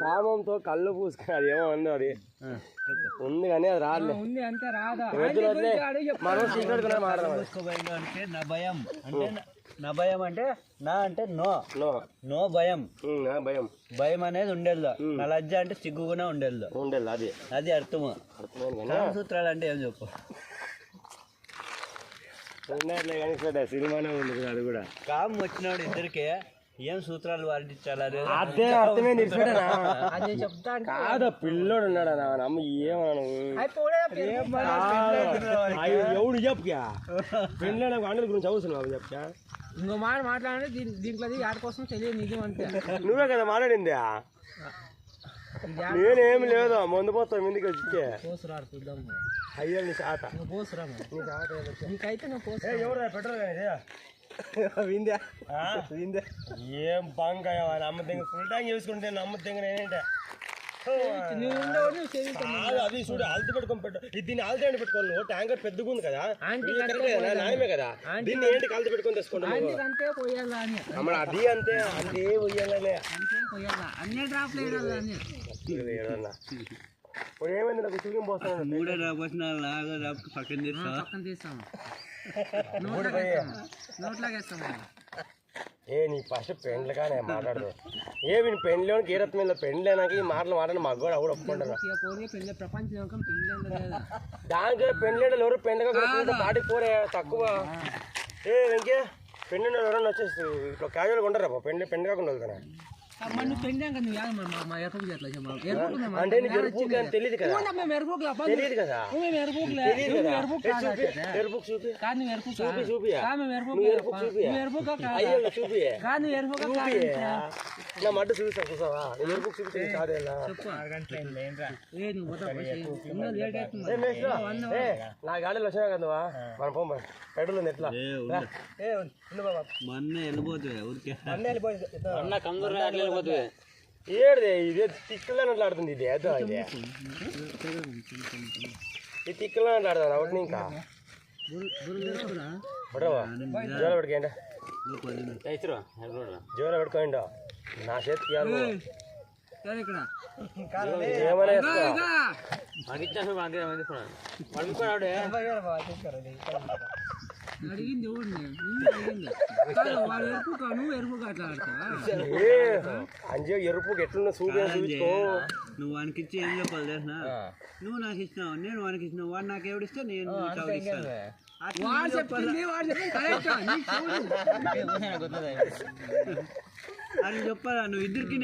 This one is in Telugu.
కామంతో కళ్ళు పూసుకుని అది ఏమో ఉంది, అది ఉంది కానీ అది రాదు. మనం సీక్రెట్ అంటే నా భయం అంటే నా భయం అంటే నా అంటే నో నో నో భయం భయం భయం అనేది ఉండేది. నా లజ్జ అంటే సిగ్గుగా ఉండేది ఉండేది. అది అది అర్థము. సూత్రాలు అంటే ఏం చెప్పు. సినిమానే ఉంది అది కూడా. కామ్ వచ్చినాడు ఇద్దరికి ఏం సూత్రాలు పాటించాలి అదే అర్థమే కాదా. పిల్లోడు ఉన్నాడు అమ్మ ఏమన్నా ఎవడు చెప్పుకా పెళ్ళి వాండల గురించి అవసరం చెప్పుకా. ఇంకో మాట మాట్లాడే దీంట్లో ఆడ కోసం తెలియదు నిజం అంతే. నువ్వే కదా మాట్లాడింది. నేనేం లేదు ముందు పోతాం ఎందుకు వచ్చి అయ్యో నీ శాత ఎవరు పెట్రోల్ ఏం బంగా అమ్మ దగ్గర ఫుల్ ట్యాంక్ చేసుకుంటే అమ్మ దగ్గర ఏంటంటే అది చూడు ఆల్తి పెట్టుకొని పెట్టు. దీన్ని ఆల్తి అండి పెట్టుకోవాలి. నువ్వు ట్యాంకర్ పెద్దగా ఉంది కదా, నాయమే కదా, దీన్ని ఏంటి కాల్తి పెట్టుకొని తెచ్చుకుంటాం. అది అంతే అంతే పోయాలనే ఇప్పుడు ఏమైంది నాకు చూసి పోస్తాను. మూడే డ్రాప్ వచ్చిన పక్కన తీస్తాం. ఏ నీ ఫస్ట్ పెండ్లుగానే మాట్లాడదు. ఏ వీని పెండ్లోనికి ఏ రత్నం పెండ్లేనాక ఈ మాటలు మాట్లాడి మాకు కూడా కూడా ఒప్పుకుంటారు. దానికి పెండ్లేడలు ఎవరు పెండ్గా పాటికి పోరే తక్కువ. ఏ ఇంకే పెండి ఎవరన్నా వచ్చేసి ఇప్పుడు క్యాజువల్గా ఉండరా పెండి పెండి కాకుండా వెళ్తానా అంటే నీకు ఎరుపు అని తెలియదు కదా. తెలియదు కదా. చూపి చూపి చూపి నా మడ్డు చూసా చూసావా ఎరుపు చూపి కాదేలా నా గాడిలో వచ్చినా కదా మనం పోం పెట్రోల్ ఉంది ఎట్లా ఏడుదే ఇదే తిక్కలని ఆడుతుంది. ఇది ఏదో ఇదే ఈ తిక్కలని ఆడుతుంది ఒకటి ఇంకా జోలో పెట్టుకోండి జోలో పెట్టుకోండి నా చేతికి ఏమైనా అంజీ ఎరుపు ఎట్లున్నా చూపించుకో. నువ్వు వానికి ఇచ్చి ఏం చెప్పాలి తెలిసిన, నువ్వు నాకు ఇచ్చినావు నేను వానికి ఇచ్చినావు, వాడు నాకు ఎవడిస్తే నేను అని చెప్పాలా. నువ్వు ఇద్దరికి